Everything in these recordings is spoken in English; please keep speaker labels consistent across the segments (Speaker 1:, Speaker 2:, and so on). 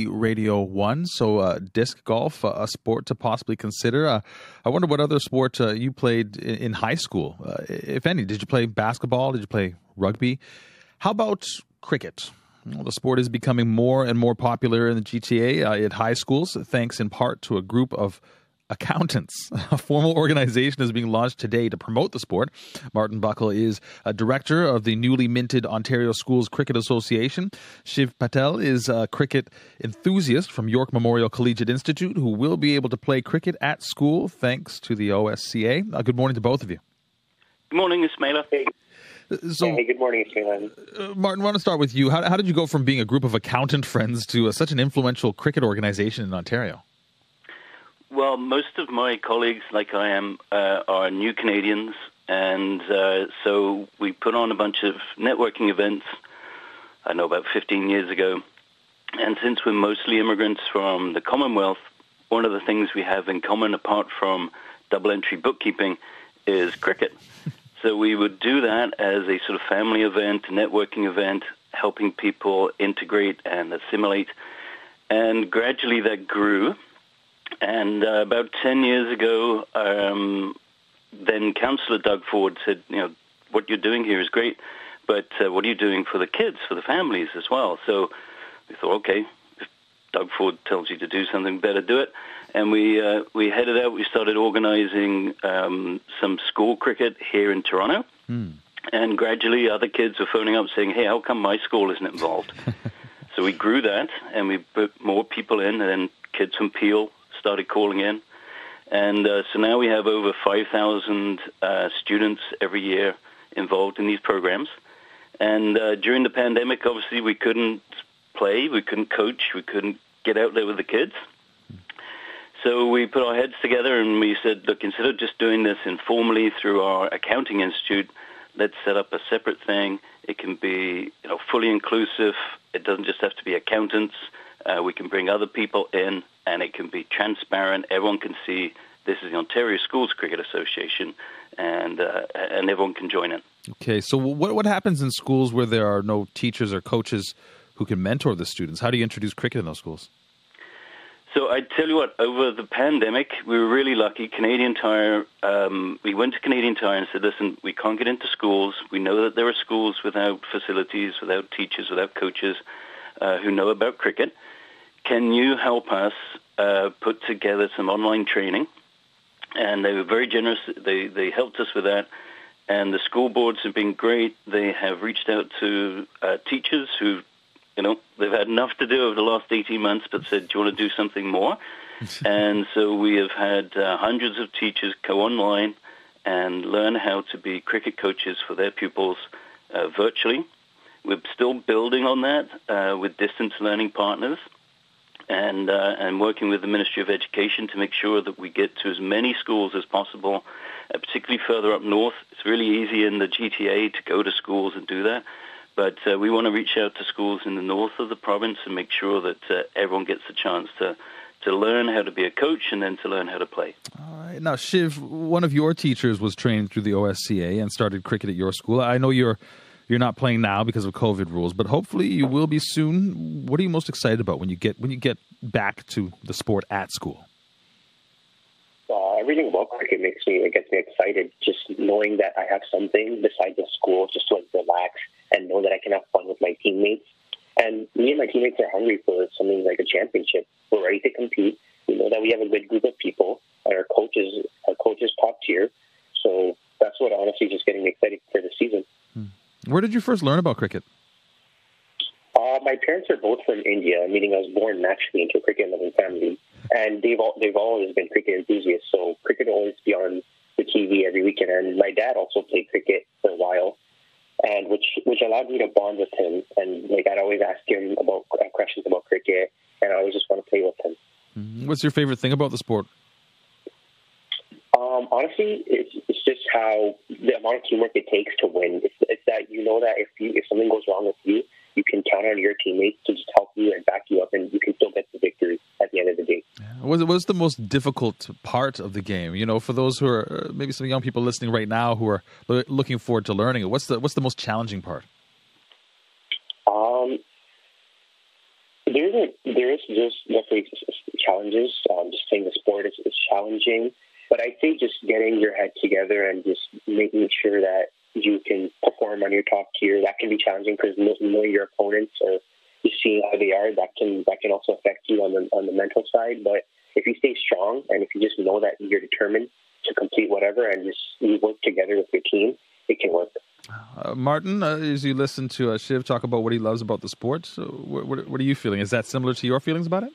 Speaker 1: Radio 1, so disc golf, a sport to possibly consider. I wonder what other sport you played in high school, if any. Did you play basketball? Did you play rugby? How about cricket? Well, the sport is becoming more and more popular in the GTA at high schools, thanks in part to a group of accountants. A formal organization is being launched today to promote the sport. Martin Buckle is a director of the newly minted Ontario Schools Cricket Association. Shiv Patel is a cricket enthusiast from York Memorial Collegiate Institute who will be able to play cricket at school thanks to the OSCA. Good morning to both of you.
Speaker 2: Good morning, Ismaila.
Speaker 3: Hey, good morning, Ismaila.
Speaker 1: Martin, I want to start with you. How did you go from being a group of accountant friends to such an influential cricket organization in Ontario?
Speaker 2: Well, most of my colleagues, like I am, are new Canadians, and so we put on a bunch of networking events, I know about 15 years ago, and since we're mostly immigrants from the Commonwealth, one of the things we have in common, apart from double-entry bookkeeping, is cricket. So we would do that as a sort of family event, networking event, helping people integrate and assimilate, and gradually that grew. And about 10 years ago, then Councillor Doug Ford said, what you're doing here is great, but what are you doing for the kids, for the families as well? So we thought, okay, if Doug Ford tells you to do something, better do it. And we headed out. We started organizing some school cricket here in Toronto. And gradually other kids were phoning up saying, hey, how come my school isn't involved? So we grew that, and we put more people in, and then kids from Peel started calling in. And so now we have over 5,000 students every year involved in these programs. And during the pandemic, obviously, we couldn't play, we couldn't coach, we couldn't get out there with the kids. So we put our heads together and we said, look, instead of just doing this informally through our accounting institute, let's set up a separate thing. It can be fully inclusive. It doesn't just have to be accountants. We can bring other people in, and it can be transparent. Everyone can see this is the Ontario Schools Cricket Association, and everyone can join in.
Speaker 1: Okay, so what happens in schools where there are no teachers or coaches who can mentor the students? How do you introduce cricket in those schools?
Speaker 2: So I tell you what, over the pandemic, we were really lucky. Canadian Tire, we went to Canadian Tire and said, listen, we can't get into schools. We know that there are schools without facilities, without teachers, without coaches who know about cricket. Can you help us put together some online training? And they were very generous. They helped us with that. And the school boards have been great. They have reached out to teachers who, they've had enough to do over the last 18 months, but said, do you want to do something more? And so we have had hundreds of teachers go online and learn how to be cricket coaches for their pupils virtually. We're still building on that with distance learning partners. And working with the Ministry of Education to make sure that we get to as many schools as possible, particularly further up north. It's really easy in the GTA to go to schools and do that, but we want to reach out to schools in the north of the province and make sure that everyone gets the chance to learn how to be a coach and then to learn how to play.
Speaker 1: All right. Now, Shiv, one of your teachers was trained through the OSCA and started cricket at your school. I know you're not playing now because of COVID rules, but hopefully you will be soon. What are you most excited about when you get back to the sport at school?
Speaker 3: Everything about cricket gets me excited. Just knowing that I have something besides the school, just to relax and know that I can have fun with my teammates. And me and my teammates are hungry for something like a championship. We're ready to compete. We know that we have a good group of people. Our coach is top tier. So that's what honestly just getting me excited for the season.
Speaker 1: Where did you first learn about cricket?
Speaker 3: My parents are both from India, meaning I was born naturally into a cricket-loving family, and they've always been cricket enthusiasts. So cricket will always be on the TV every weekend. And my dad also played cricket for a while, and which allowed me to bond with him. And I'd always ask him about questions about cricket, and I always just want to play with him.
Speaker 1: What's your favorite thing about the sport?
Speaker 3: Honestly, it's just how the amount of teamwork it takes to win. It's that that if something goes wrong with you, you can count on your teammates to just help you and back you up, and you can still get the victory at the end of the day.
Speaker 1: What's the most difficult part of the game? For those who are maybe some young people listening right now who are looking forward to learning it, what's the most challenging part?
Speaker 3: There is there's definitely challenges. Just saying the sport is challenging. But I think just getting your head together and just making sure that you can perform on your top tier, that can be challenging because knowing your opponents or just seeing how they are, that can also affect you on the mental side. But if you stay strong and if you just know that you're determined to complete whatever and just you work together with your team, it can work.
Speaker 1: Martin, as you listen to Shiv talk about what he loves about the sport, what are you feeling? Is that similar to your feelings about it?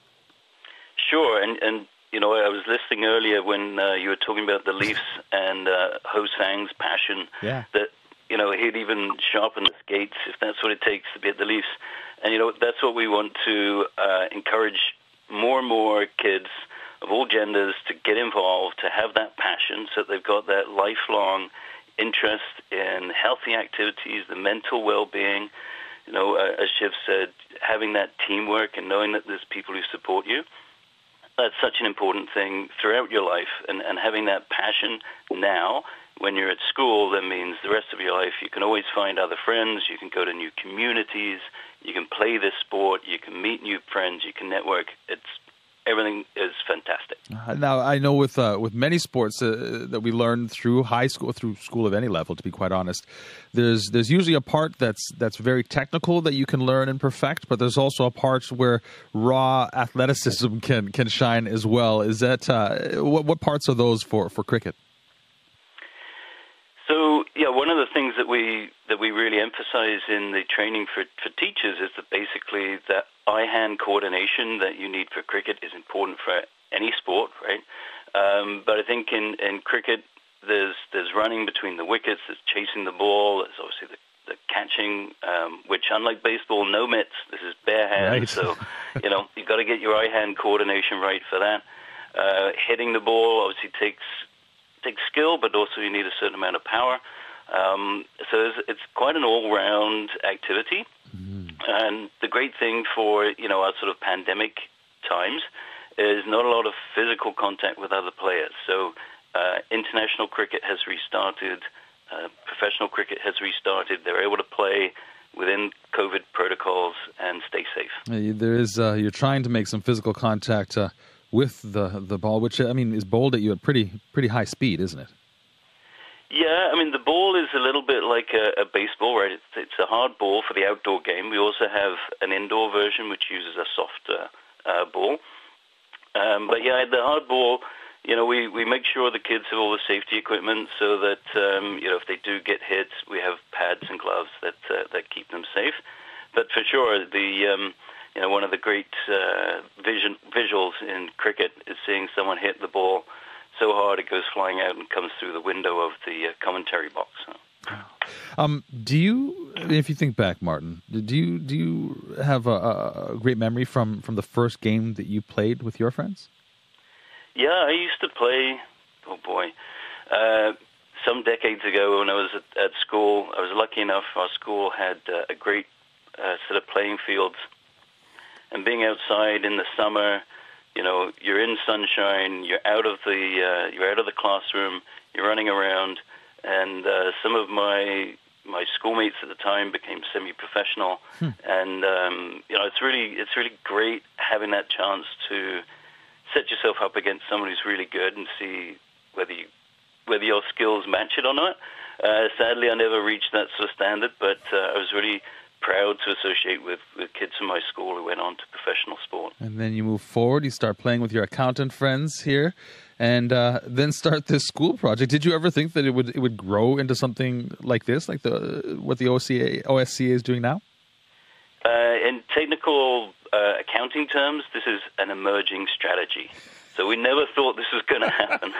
Speaker 2: Sure, and you know, I was listening earlier when you were talking about the Leafs and Ho Sang's passion.
Speaker 1: Yeah.
Speaker 2: That, you know, he'd even sharpen the skates if that's what it takes to be at the Leafs. And, you know, that's what we want to encourage more and more kids of all genders to get involved, to have that passion so that they've got that lifelong interest in healthy activities, the mental well-being. You know, as Shiv said, having that teamwork and knowing that there's people who support you. That's such an important thing throughout your life, and having that passion now when you're at school, that means the rest of your life you can always find other friends, you can go to new communities, you can play this sport, you can meet new friends, you can network. Everything is fantastic.
Speaker 1: Now, I know with many sports that we learn through high school, through school of any level, to be quite honest, there's usually a part that's very technical that you can learn and perfect, but there's also a part where raw athleticism can shine as well. Is that what parts are those for cricket?
Speaker 2: So, yeah, one of the things that we really emphasize in the training for teachers is that basically that eye-hand coordination that you need for cricket is important for any sport, right? But I think in cricket, there's running between the wickets, there's chasing the ball, there's obviously the catching, which unlike baseball, no mitts, this is bare hands. Right. So, you know, you've got to get your eye-hand coordination right for that. Hitting the ball obviously takes skill, but also you need a certain amount of power. So it's quite an all-round activity. Mm-hmm. And the great thing for, you know, our sort of pandemic times is not a lot of physical contact with other players. So international cricket has restarted, professional cricket has restarted. They're able to play within COVID protocols and stay safe.
Speaker 1: There is you're trying to make some physical contact with the ball, which, I mean, is bowled at you at pretty high speed, isn't it?
Speaker 2: Yeah, I mean, the ball is a little bit like a baseball, right? It's a hard ball for the outdoor game. We also have an indoor version which uses a softer ball. But yeah, the hard ball, you know, we make sure the kids have all the safety equipment so that, you know, if they do get hit, we have pads and gloves that keep them safe. But for sure, you know, one of the great visuals in cricket is seeing someone hit the ball so hard it goes flying out and comes through the window of the commentary box.
Speaker 1: Do you, if you think back, Martin, do you have a great memory from the first game that you played with your friends?
Speaker 2: Yeah, I used to play, some decades ago when I was at school. I was lucky enough, our school had a great set of playing fields. And being outside in the summer, you know, you're in sunshine, you're out of the classroom, you're running around, and some of my schoolmates at the time became semi-professional, and you know, it's really great having that chance to set yourself up against someone who's really good and see whether your skills match it or not. Sadly, I never reached that sort of standard, but I was really proud to associate with kids from my school who went on to professional sport. And
Speaker 1: then you move forward, you start playing with your accountant friends here, and then start this school project. Did you ever think that it would grow into something like this, like what the OSCA is doing now?
Speaker 2: In technical accounting terms, this is an emerging strategy. So we never thought this was going to happen.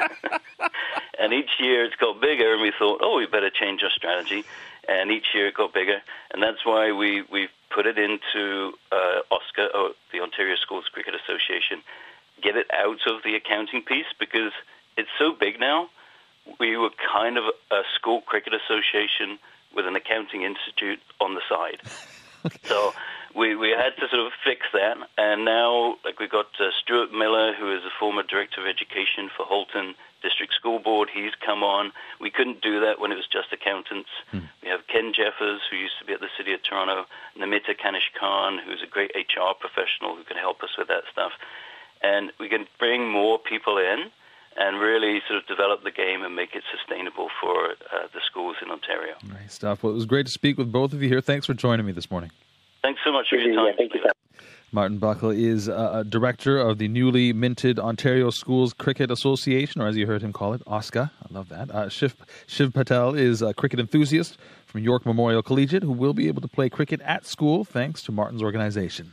Speaker 2: And each year it's got bigger, and we thought, we better change our strategy. And each year it got bigger. And that's why we've put it into OSCA, or the Ontario Schools Cricket Association, get it out of the accounting piece, because it's so big now. We were kind of a school cricket association with an accounting institute on the side. Okay. So we had to sort of fix that, and now we got Stuart Miller, who is the former Director of Education for Halton District School Board. He's come on. We couldn't do that when it was just accountants. We have Ken Jeffers, who used to be at the City of Toronto, Namita Kanish Khan, who's a great HR professional who can help us with that stuff. And we can bring more people in and really sort of develop the game and make it sustainable for the schools in Ontario.
Speaker 1: Great stuff. Well, it was great to speak with both of you here. Thanks for joining me this morning.
Speaker 2: Thanks so much for your time.
Speaker 3: Thank you, Sam.
Speaker 1: Martin Buckle is a director of the newly minted Ontario Schools Cricket Association, or as you heard him call it, OSCA. I love that. Shiv Patel is a cricket enthusiast from York Memorial Collegiate who will be able to play cricket at school thanks to Martin's organization.